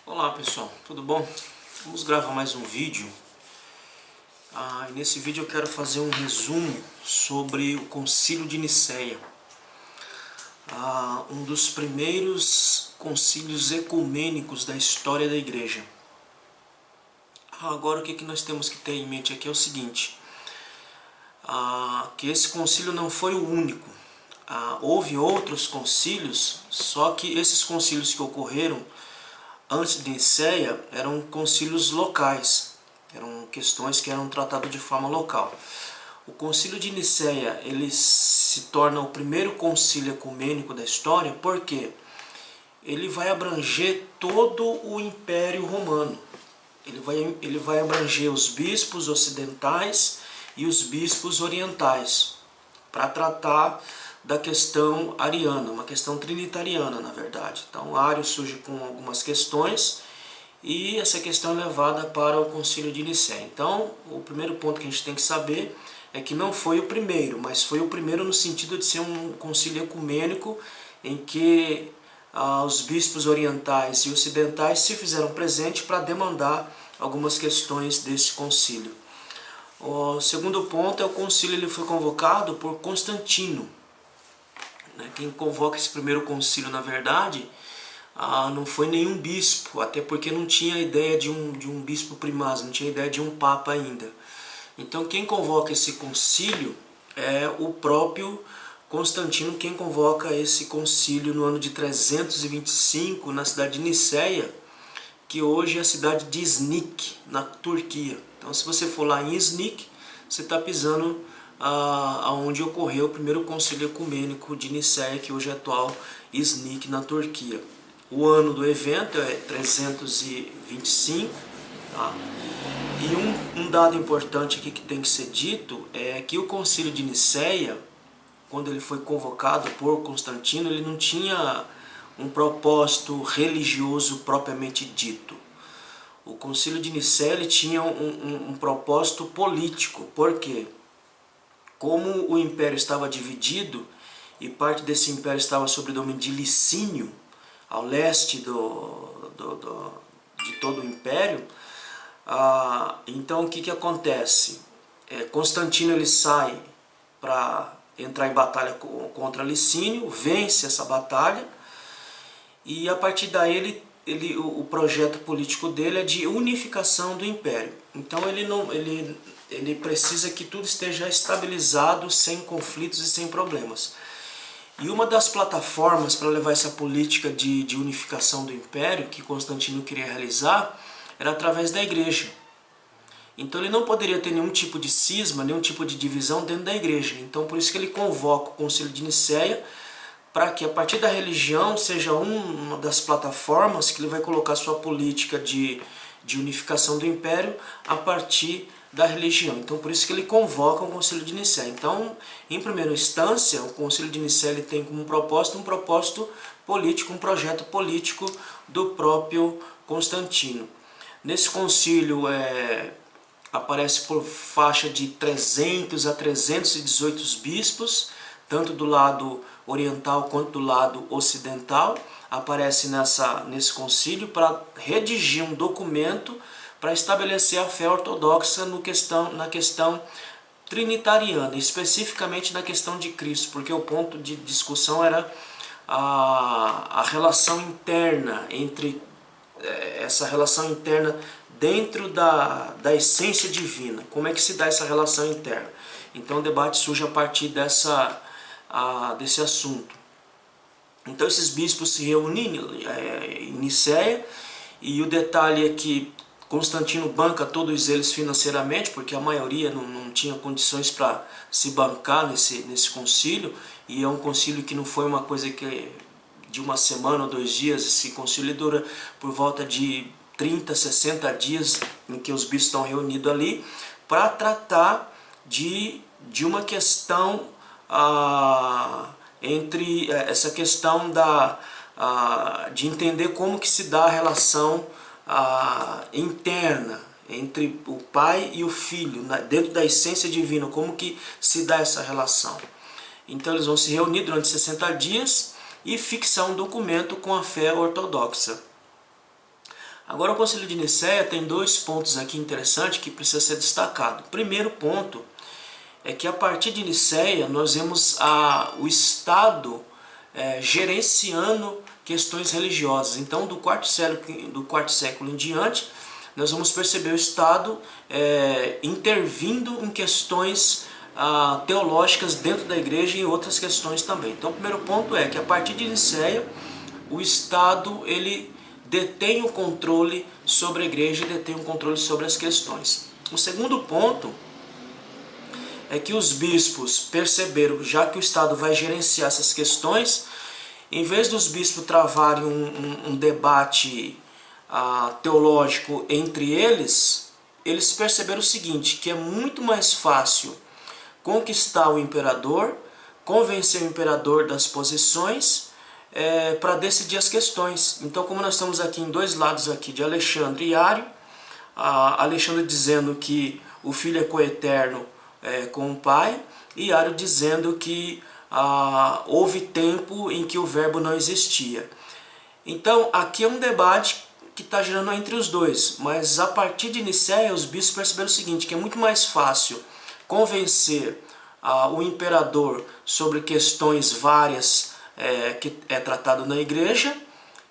Olá pessoal, tudo bom? Vamos gravar mais um vídeo. E nesse vídeo eu quero fazer um resumo sobre o Concílio de Nicéia, um dos primeiros concílios ecumênicos da história da Igreja. Agora o que nós temos que ter em mente aqui é o seguinte, que esse concílio não foi o único. Houve outros concílios, só que esses concílios que ocorreram antes de Nicéia eram concílios locais, eram questões que eram tratadas de forma local. O concílio de Nicéia ele se torna o primeiro concílio ecumênico da história porque ele vai abranger todo o Império Romano. Ele vai abranger os bispos ocidentais e os bispos orientais para tratar da questão ariana, uma questão trinitariana, na verdade. Então, Ario surge com algumas questões e essa questão é levada para o Concílio de Nicéia. Então, o primeiro ponto que a gente tem que saber é que não foi o primeiro, mas foi o primeiro no sentido de ser um concílio ecumênico em que os bispos orientais e ocidentais se fizeram presente para demandar algumas questões desse concílio. O segundo ponto é o concílio ele foi convocado por Constantino. Quem convoca esse primeiro concílio, na verdade, não foi nenhum bispo, até porque não tinha ideia de um bispo primaz, não tinha ideia de um papa ainda. Então quem convoca esse concílio é o próprio Constantino, quem convoca esse concílio no ano de 325, na cidade de Nicéia, que hoje é a cidade de Iznik, na Turquia. Então se você for lá em Iznik, você está pisando onde ocorreu o primeiro concílio ecumênico de Nicéia, que hoje é atual Iznik, na Turquia. O ano do evento é 325. E um dado importante aqui que tem que ser dito é que o concílio de Nicéia, quando ele foi convocado por Constantino, ele não tinha um propósito religioso propriamente dito. O concílio de Nicéia ele tinha um propósito político. Por quê? Como o império estava dividido e parte desse império estava sob o domínio de Licínio, ao leste de todo o império, então o que acontece? Constantino ele sai para entrar em batalha contra Licínio, vence essa batalha e a partir daí o projeto político dele é de unificação do império. Então ele precisa que tudo esteja estabilizado, sem conflitos e sem problemas. E uma das plataformas para levar essa política de unificação do império que Constantino queria realizar era através da igreja. Então ele não poderia ter nenhum tipo de cisma, nenhum tipo de divisão dentro da igreja. Então por isso que ele convoca o Concílio de Nicéia, para que a partir da religião seja uma das plataformas que ele vai colocar sua política de unificação do império a partir da religião. Então por isso que ele convoca o Concílio de Nicéia. Então, em primeira instância, o Concílio de Nicéia ele tem como propósito um propósito político, um projeto político do próprio Constantino. Nesse concílio aparece por faixa de 300 a 318 bispos, tanto do lado oriental quanto do lado ocidental, aparece nesse concílio para redigir um documento para estabelecer a fé ortodoxa na questão trinitariana, especificamente na questão de Cristo, porque o ponto de discussão era a relação interna essa relação interna dentro da essência divina. Como é que se dá essa relação interna? Então o debate surge a partir desse assunto. Então esses bispos se reúnem em Nicéia e o detalhe é que Constantino banca todos eles financeiramente, porque a maioria não tinha condições para se bancar nesse concílio, e é um concílio que não foi uma coisa de uma semana ou 2 dias. Esse concílio dura por volta de 30, 60 dias em que os bispos estão reunidos ali para tratar de uma questão entre essa questão de entender como que se dá a relação interna entre o pai e o filho, dentro da essência divina, como que se dá essa relação. Então eles vão se reunir durante 60 dias e fixar um documento com a fé ortodoxa. Agora o Concílio de Nicéia tem dois pontos aqui interessantes que precisa ser destacado. O primeiro ponto é que a partir de Nicéia nós vemos o Estado gerenciando questões religiosas. Então do quarto século em diante, nós vamos perceber o Estado intervindo em questões teológicas dentro da igreja e em outras questões também. Então o primeiro ponto é que a partir de Nicéia, o Estado ele detém o controle sobre a igreja e detém o controle sobre as questões. O segundo ponto é que os bispos perceberam, já que o Estado vai gerenciar essas questões, em vez dos bispos travarem um debate teológico entre eles, eles perceberam o seguinte, que é muito mais fácil conquistar o imperador, convencer o imperador das posições para decidir as questões. Então, como nós estamos aqui em dois lados aqui de Alexandre e Ario, Alexandre dizendo que o Filho é coeterno com o Pai, e Ario dizendo que houve tempo em que o Verbo não existia. Então, aqui é um debate que está girando entre os dois, mas a partir de Nicéia, os bispos perceberam o seguinte, que é muito mais fácil convencer o imperador sobre questões várias que é tratado na igreja,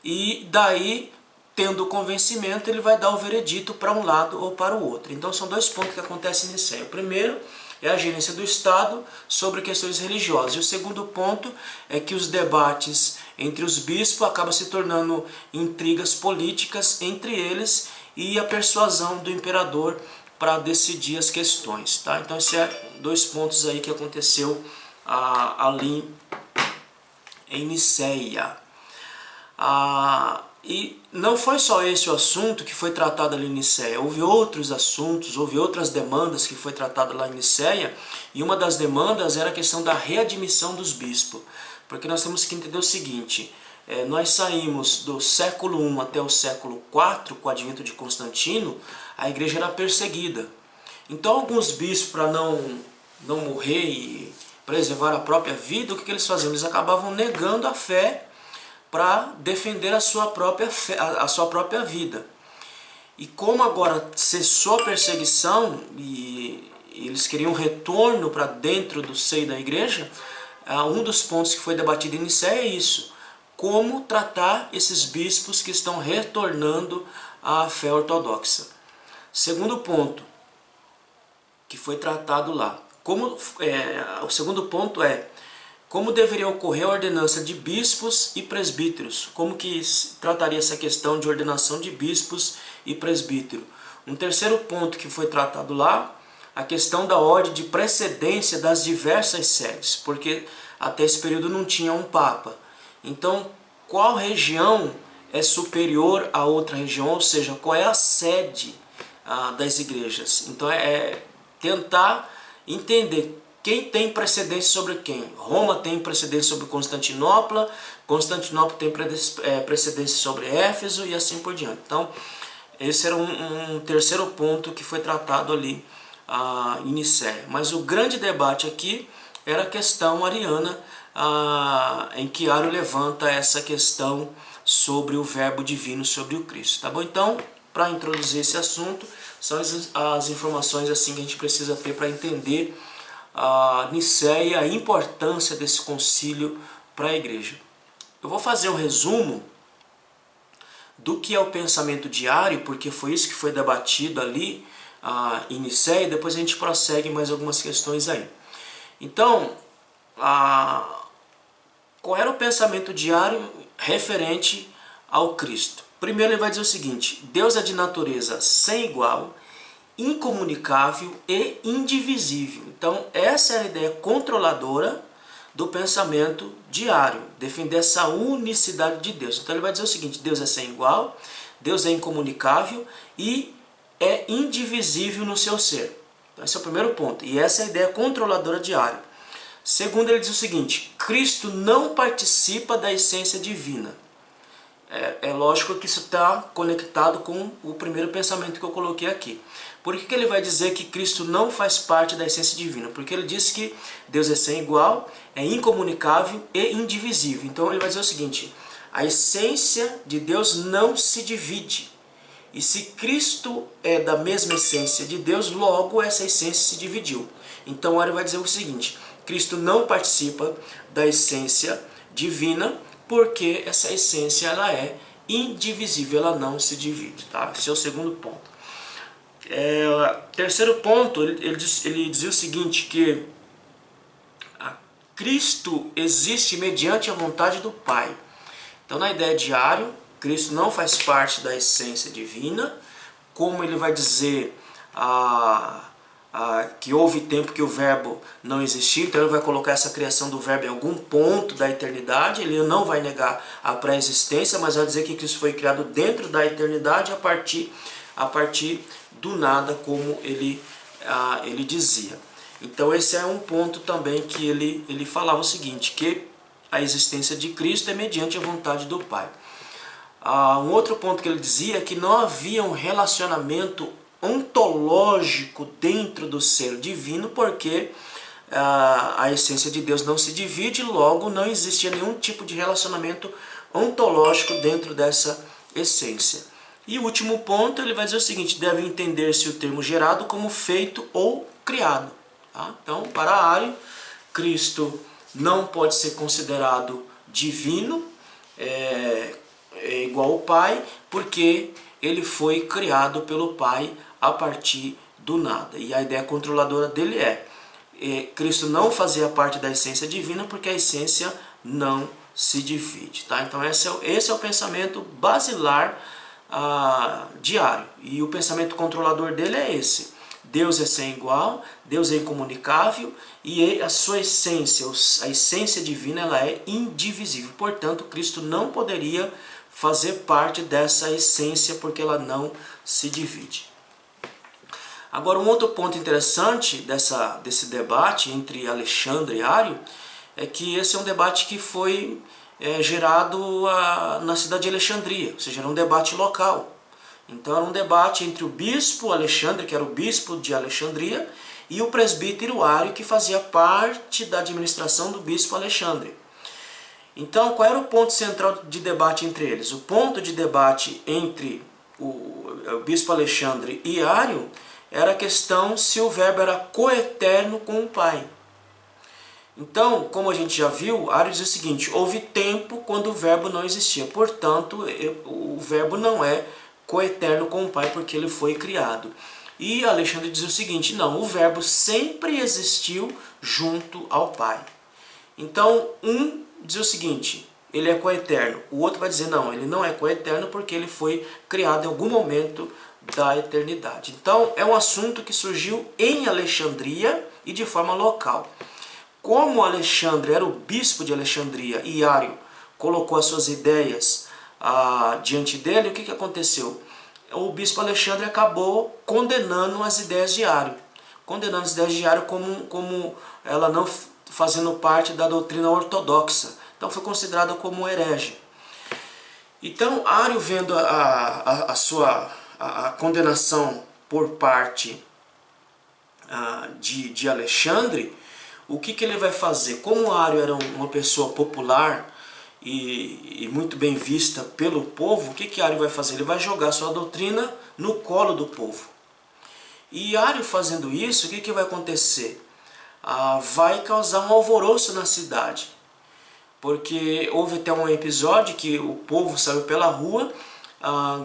e daí, tendo o convencimento, ele vai dar o veredito para um lado ou para o outro. Então são dois pontos que acontecem em Nicéia. O primeiro é a gerência do Estado sobre questões religiosas. E o segundo ponto é que os debates entre os bispos acabam se tornando intrigas políticas entre eles e a persuasão do imperador para decidir as questões. Tá? Então esses são dois pontos aí que aconteceu ali em Nicéia. E não foi só esse o assunto que foi tratado ali em Nicéia, houve outros assuntos, houve outras demandas que foi tratado lá em Nicéia, e uma das demandas era a questão da readmissão dos bispos, porque nós temos que entender o seguinte, nós saímos do século I até o século IV, com o advento de Constantino, a igreja era perseguida. Então alguns bispos, para não morrer e preservar a própria vida, o que eles faziam? Eles acabavam negando a fé para defender a sua própria vida. E como agora cessou a perseguição e eles queriam um retorno para dentro do seio da igreja, um dos pontos que foi debatido em Nicéia é isso. Como tratar esses bispos que estão retornando à fé ortodoxa. Segundo ponto que foi tratado lá. O segundo ponto é como deveria ocorrer a ordenança de bispos e presbíteros, como que trataria essa questão de ordenação de bispos e presbítero. Um terceiro ponto que foi tratado lá, a questão da ordem de precedência das diversas sedes, porque até esse período não tinha um papa. Então, qual região é superior a outra região, ou seja, qual é a sede das igrejas? Então, tentar entender quem tem precedência sobre quem. Roma tem precedência sobre Constantinopla, Constantinopla tem precedência sobre Éfeso e assim por diante. Então, esse era um terceiro ponto que foi tratado ali em Nicéia. Mas o grande debate aqui era a questão ariana, em que Ario levanta essa questão sobre o Verbo divino, sobre o Cristo. Tá bom? Então, para introduzir esse assunto, são as informações assim que a gente precisa ter para entender a Nicéia, a importância desse concílio para a igreja. Eu vou fazer um resumo do que é o pensamento de Ario, porque foi isso que foi debatido ali em Nicéia, e depois a gente prossegue mais algumas questões aí. Então, qual era o pensamento de Ario referente ao Cristo? Primeiro ele vai dizer o seguinte: Deus é de natureza sem igual, incomunicável e indivisível. Então essa é a ideia controladora do pensamento de Ario, defender essa unicidade de Deus. Então ele vai dizer o seguinte: Deus é sem igual, Deus é incomunicável e é indivisível no seu ser. Então esse é o primeiro ponto, e essa é a ideia controladora de Ario. Segundo, ele diz o seguinte: Cristo não participa da essência divina. É lógico que isso está conectado com o primeiro pensamento que eu coloquei aqui. Por que ele vai dizer que Cristo não faz parte da essência divina? Porque ele diz que Deus é sem igual, é incomunicável e indivisível. Então ele vai dizer o seguinte: a essência de Deus não se divide. E se Cristo é da mesma essência de Deus, logo essa essência se dividiu. Então Ario vai dizer o seguinte: Cristo não participa da essência divina, porque essa essência ela é indivisível, ela não se divide. Tá? Esse é o segundo ponto. Terceiro ponto, ele dizia o seguinte, que Cristo existe mediante a vontade do Pai. Então, na ideia de Ario, Cristo não faz parte da essência divina, como ele vai dizer que houve tempo que o verbo não existiu, então ele vai colocar essa criação do verbo em algum ponto da eternidade, ele não vai negar a pré-existência, mas vai dizer que Cristo foi criado dentro da eternidade a partir do nada, como ele dizia. Então esse é um ponto também que ele falava o seguinte, que a existência de Cristo é mediante a vontade do Pai. Um outro ponto que ele dizia é que não havia um relacionamento ontológico dentro do ser divino, porque a essência de Deus não se divide, logo não existia nenhum tipo de relacionamento ontológico dentro dessa essência. E o último ponto, ele vai dizer o seguinte: deve entender-se o termo gerado como feito ou criado. Tá? Então, para Ario, Cristo não pode ser considerado divino, é igual ao Pai, porque ele foi criado pelo Pai a partir do nada. E a ideia controladora dele Cristo não fazia parte da essência divina, porque a essência não se divide. Tá? Então esse é o pensamento basilar de Ario. E o pensamento controlador dele é esse: Deus é sem igual, Deus é incomunicável e a sua essência, a essência divina, ela é indivisível. Portanto, Cristo não poderia fazer parte dessa essência porque ela não se divide. Agora, um outro ponto interessante desse debate entre Alexandre e Ario é que esse é um debate que foi gerado na cidade de Alexandria, ou seja, era um debate local. Então era um debate entre o bispo Alexandre, que era o bispo de Alexandria, e o presbítero Ario, que fazia parte da administração do bispo Alexandre. Então, qual era o ponto central de debate entre eles? O ponto de debate entre o bispo Alexandre e Ario era a questão se o verbo era coeterno com o Pai. Então, como a gente já viu, Ario diz o seguinte: houve tempo quando o verbo não existia, portanto, o verbo não é coeterno com o Pai porque ele foi criado. E Alexandre diz o seguinte: não, o verbo sempre existiu junto ao Pai. Então, um diz o seguinte: ele é coeterno. O outro vai dizer: não, ele não é coeterno porque ele foi criado em algum momento da eternidade. Então, é um assunto que surgiu em Alexandria e de forma local. Como Alexandre era o bispo de Alexandria e Ario colocou as suas ideias diante dele, o que aconteceu? O bispo Alexandre acabou condenando as ideias de Ario, como ela não fazendo parte da doutrina ortodoxa. Então foi considerada como herege. Então Ario, vendo a condenação por parte de Alexandre, o que ele vai fazer? Como Ario era uma pessoa popular e muito bem vista pelo povo, o que Ario vai fazer? Ele vai jogar sua doutrina no colo do povo. E Ario fazendo isso, o que vai acontecer? Vai causar um alvoroço na cidade. Porque houve até um episódio que o povo saiu pela rua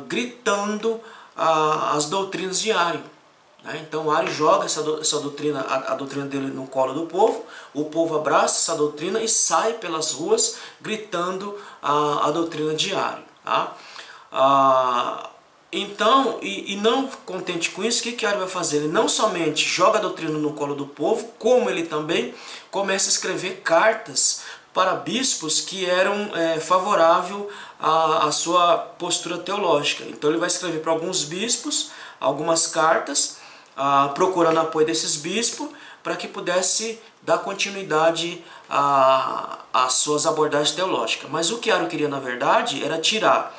gritando as doutrinas de Ario. Então Ario joga essa doutrina, a doutrina dele no colo do povo, o povo abraça essa doutrina e sai pelas ruas gritando a doutrina de Ario. Tá? Então, e não contente com isso, o que Ario vai fazer? Ele não somente joga a doutrina no colo do povo, como ele também começa a escrever cartas para bispos que eram favoráveis à sua postura teológica. Então ele vai escrever para alguns bispos algumas cartas, procurando apoio desses bispos, para que pudesse dar continuidade às suas abordagens teológicas. Mas o que Ario queria, na verdade, era tirar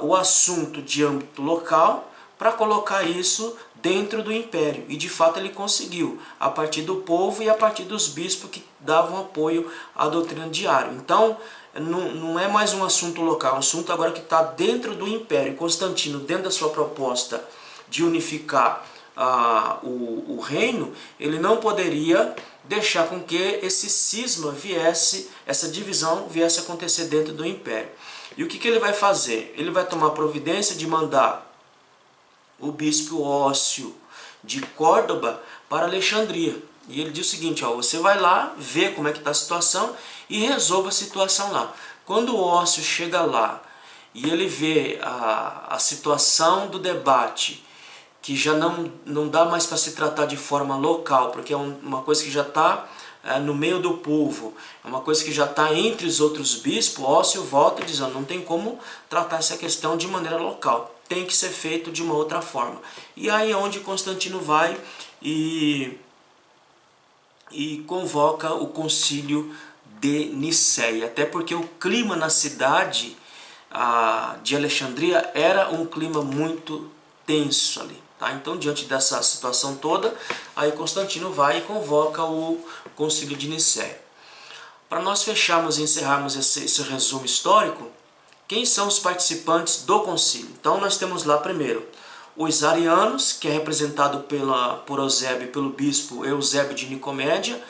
o assunto de âmbito local para colocar isso dentro do império. E de fato ele conseguiu, a partir do povo e a partir dos bispos que davam apoio à doutrina de Ario. Então não é mais um assunto local, é um assunto agora que está dentro do Império. Constantino, dentro da sua proposta de unificar o reino, ele não poderia deixar com que esse cisma viesse, essa divisão viesse a acontecer dentro do Império. E o que ele vai fazer? Ele vai tomar providência de mandar o bispo Ócio de Córdoba para Alexandria. E ele diz o seguinte, ó, você vai lá, vê como é que está a situação e resolva a situação lá. Quando o Ócio chega lá e ele vê a situação do debate, que já não dá mais para se tratar de forma local, porque é uma coisa que já está no meio do povo, é uma coisa que já está entre os outros bispos, Ócio volta dizendo, não tem como tratar essa questão de maneira local, tem que ser feito de uma outra forma. E aí é onde Constantino vai e convoca o concílio de Nicéia, até porque o clima na cidade de Alexandria era um clima muito tenso ali. Tá? Então, diante dessa situação toda, aí Constantino vai e convoca o concílio de Nicéia. Para nós fecharmos e encerrarmos esse resumo histórico, quem são os participantes do concílio? Então, nós temos lá primeiro os arianos, que é representado por Eusébio, pelo bispo Eusébio de Nicomédia,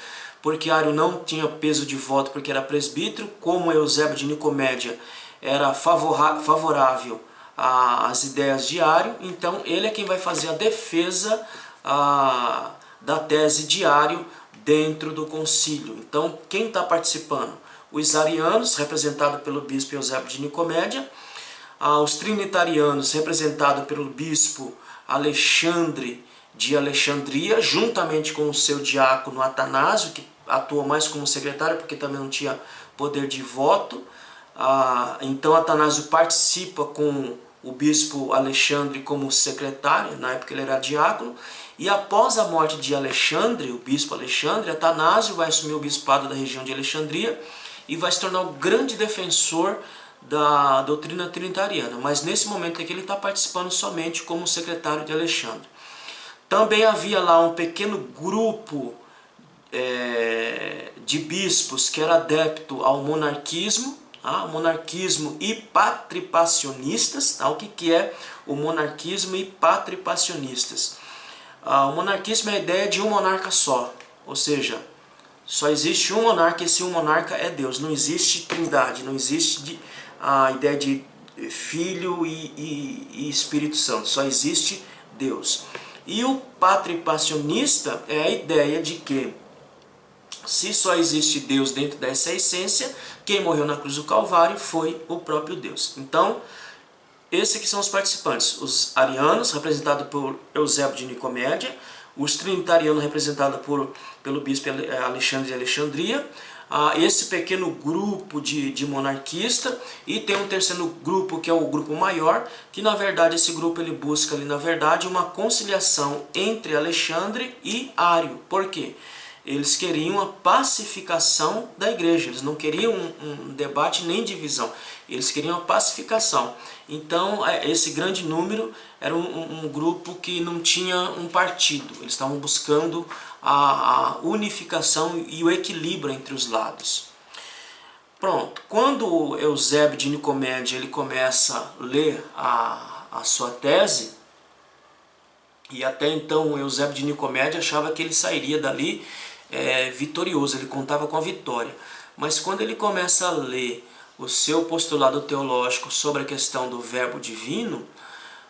porque Ario não tinha peso de voto porque era presbítero, como Eusébio de Nicomédia era favorável às ideias de Ario, então ele é quem vai fazer a defesa da tese de Ario dentro do concílio. Então, quem está participando? Os arianos, representados pelo bispo Eusébio de Nicomédia, os trinitarianos, representados pelo bispo Alexandre de Alexandria, juntamente com o seu diácono Atanásio, que atua mais como secretário, porque também não tinha poder de voto. Então Atanásio participa com o bispo Alexandre como secretário, na época ele era diácono, e após a morte de Alexandre, o bispo Alexandre, Atanásio vai assumir o bispado da região de Alexandria e vai se tornar o grande defensor da doutrina trinitariana, mas nesse momento aqui ele está participando somente como secretário de Alexandre. Também havia lá um pequeno grupo de bispos que era adepto ao monarquismo, monarquismo e patripacionistas. O que é o monarquismo e patripacionistas? O monarquismo é a ideia de um monarca só, ou seja, só existe um monarca e esse um monarca é Deus, não existe trindade, não existe a ideia de Filho e Espírito Santo, só existe Deus. E o patripacionista é a ideia de que se só existe Deus dentro dessa essência, quem morreu na cruz do Calvário foi o próprio Deus. Então, esses aqui são os participantes, os arianos, representados por Eusébio de Nicomédia, os trinitarianos, representados pelo bispo Alexandre de Alexandria, esse pequeno grupo de monarquista, e tem um terceiro grupo que é o grupo maior, que na verdade esse grupo ele busca ali na verdade uma conciliação entre Alexandre e Ário. Por quê? Eles queriam a pacificação da igreja, eles não queriam um debate nem divisão, eles queriam a pacificação. Então esse grande número era um grupo que não tinha um partido, eles estavam buscando a unificação e o equilíbrio entre os lados. Pronto, quando Eusébio de Nicomédia ele começa a ler a sua tese, e até então Eusébio de Nicomédia achava que ele sairia dali vitorioso, ele contava com a vitória. Mas quando ele começa a ler o seu postulado teológico sobre a questão do verbo divino,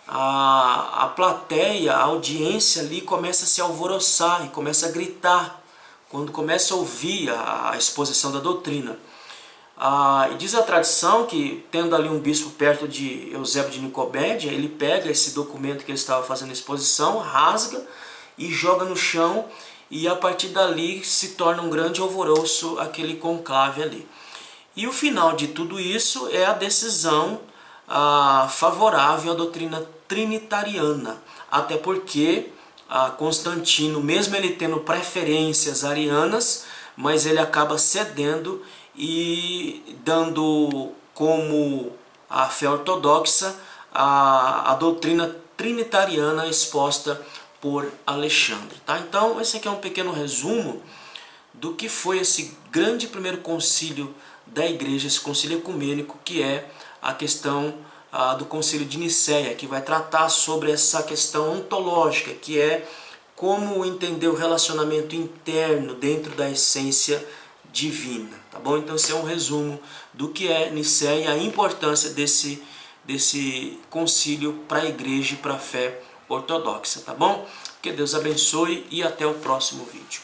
a plateia, a audiência ali começa a se alvoroçar e começa a gritar quando começa a ouvir a exposição da doutrina. E diz a tradição que, tendo ali um bispo perto de Eusébio de Nicomédia, ele pega esse documento que ele estava fazendo a exposição, rasga e joga no chão, e a partir dali se torna um grande alvoroço aquele conclave ali. E o final de tudo isso é a decisão favorável à doutrina trinitariana, até porque Constantino, mesmo ele tendo preferências arianas, mas ele acaba cedendo e dando como a fé ortodoxa a doutrina trinitariana exposta por Alexandre. Tá? Então esse aqui é um pequeno resumo do que foi esse grande primeiro concílio da igreja, esse concílio ecumênico, que é a questão do concílio de Nicéia, que vai tratar sobre essa questão ontológica, que é como entender o relacionamento interno dentro da essência divina, tá bom? Então esse é um resumo do que é Nicéia e a importância desse concílio para a igreja e para a fé ortodoxa, tá bom? Que Deus abençoe e até o próximo vídeo.